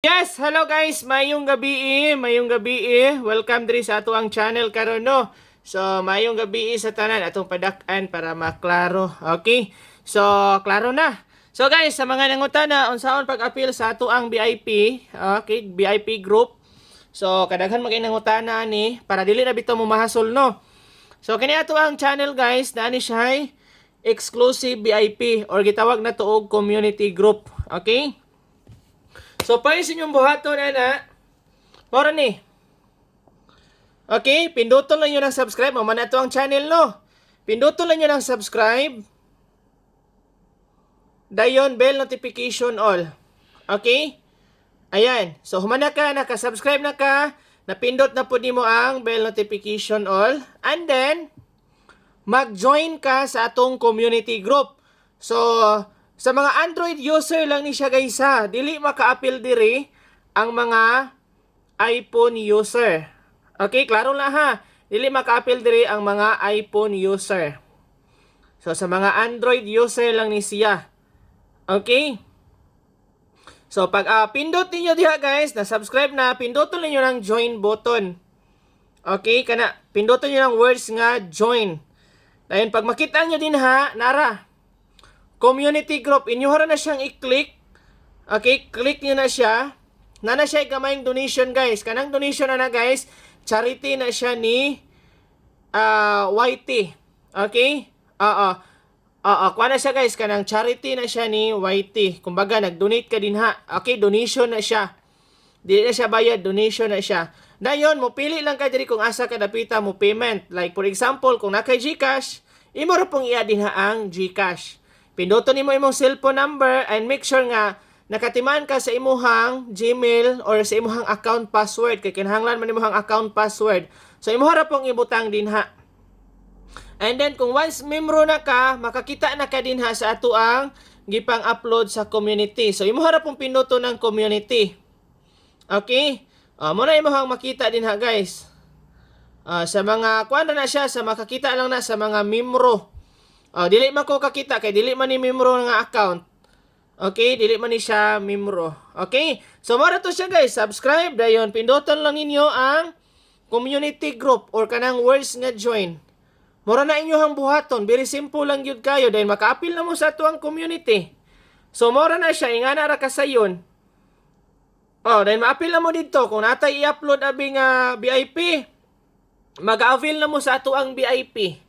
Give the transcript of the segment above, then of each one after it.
Yes, hello guys, mayong gabi. Welcome diri sa ato ang channel karon no. So, mayong gabi sa tanan atong padak-an para maklaro. Okay? So, klaro na. So guys, sa mga nangutana unsaon pag-appeal sa ato ang VIP, okay, VIP group. So, kadaghan magay nangutana ni para dili na bitaw mo mahasol no. So, kini ato ang channel guys, na ni siya exclusive VIP or gitawag na tuog community group. Okay? So, pa sa inyong buhaton, ana. Mora ni. Okay, pinduton lang nyo ng subscribe. Maman na ito ang channel, no? Pinduton lang nyo ng subscribe. Dayon, bell notification all. Okay? Ayan. So, humana ka, nakasubscribe na ka. Napindot na po mo ang bell notification all. And then, mag-join ka sa atong community group. So, sa mga Android user lang ni siya guys ha. Dili maka-appeal diri ang mga iPhone user. Okay, klaro na ha. Dili maka-appeal diri ang mga iPhone user. So sa mga Android user lang ni siya. Okay? So pag pindot niyo diha guys, na subscribe na, pinduton niyo ng join button. Okay, kana pinduton niyo ng words nga join. Dayon pag makita niyo din ha, nara community group, inyuhara na siyang i-click. Okay, click nyo na siya. Na siya gamayng donation guys. Kanang donation na guys, charity na siya ni YT. Okay? Kuha na siya guys, kanang charity na siya ni YT. Kumbaga, nag-donate ka din ha. Okay, donation na siya. Di na siya bayad, donation na siya. Dayon, mo pili lang ka diri kung asa ka napita mo payment. Like for example, kung nakay GCash, imo ra pong i-add ha ang GCash. Pinduton nimo imong cellphone number and make sure nga nakatiman ka sa imuhang Gmail or sa imuhang account password. Kay kinahanglan man imuhang account password. So imuha ra pong ibutang din ha. And then kung once membro na ka, makakita na ka din ha sa ato ang gipang-upload sa community. So imuha ra pong pinduton ng community. Okay? Muna imuhang makita din ha guys. Sa mga kuan na siya, sa makakita lang na sa mga membro. Dili man ko kakita kay dili man ni membro nga account. Okay, dili man ni siya membro. Okay? So mara to siya guys, subscribe dayon pinduton lang ninyo ang community group or kanang words nga join. Mura na inyohang buhaton, very simple lang gyud kayo dahil maka-appeal na mo sa atuang community. So mura na siya ingana ra ka sayon. Dahil ma-appeal na mo dito kung natay i-upload abi nga VIP, mag-avail na mo sa atuang VIP.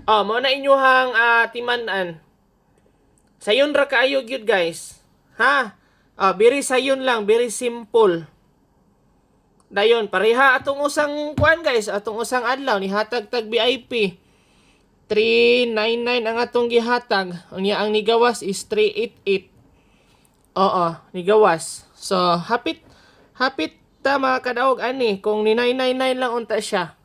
Mo na inyohang timanan. Sayon ra kaayo gyud guys. Ha? Very sayon lang, very simple. Dayon pareha atong usang kuan guys, atong usang adlaw ni hatag tag VIP. 399 ang atong gihatag. Unya ang nigawas is 388. Nigawas. So hapit ta mga kadaog ani kung ni 999 lang unta siya.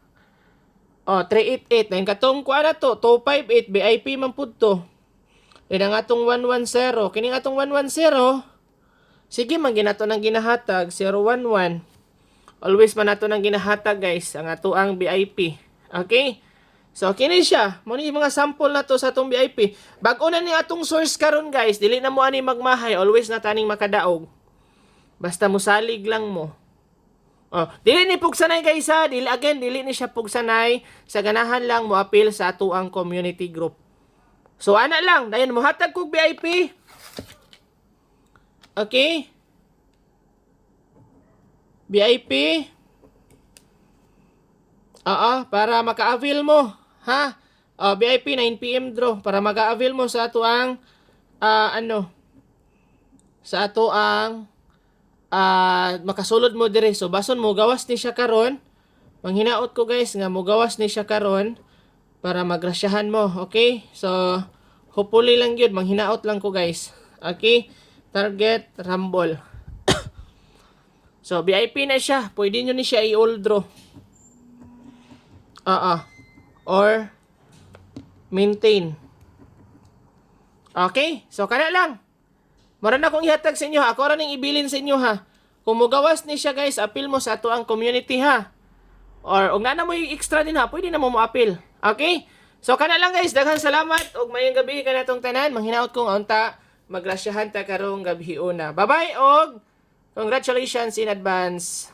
388. Ngayon katong kuha na to, 258, VIP man po to. Yan ang atong 110. Kining atong 110, sige man ginato ng ginahatag, 011. Always man nato ng ginahatag guys, ang ato ang VIP. Okay? So, kini siya. Muna yung mga sample na to sa atong VIP. Bago na ni atong source karon guys, dili na mo ani magmahay, always na taning makadaog. Basta musalig lang mo. Dili ni pugsanay guys ha. Dili ni siya pugsanay. Sa ganahan lang mo appeal sa ato ang community group. So ana lang. Dayon mo hatag kog VIP. Okay? VIP. Para maka-avail mo. Ha? VIP 9 PM draw. Para maka-avail mo sa ato ang sa ato ang makasulod mo dire. So bason mo gawas ni siya karon. Manghinaot ko guys nga mo gawas ni siya karon para magrasyahan mo. Okay? So hopefully lang gyud manghinaot lang ko guys. Okay? Target Rumble. So VIP na siya. Pwede nyo ni siya i-all draw. Or maintain. Okay? So kana lang. Mara na kong ihatag sa inyo ha. Ako ra ning ibilin sa inyo ha. Kung mugawas ni siya guys, appeal mo sa ato ang community ha. Or ug na mo yung extra din ha, pwede na mo appeal. Okay? So kana lang guys, daghang salamat ug mayong gabi kanatong tanan. Manghinaot kong unta magrasyahan ta karong gabi una. Bye-bye og Congratulations in advance.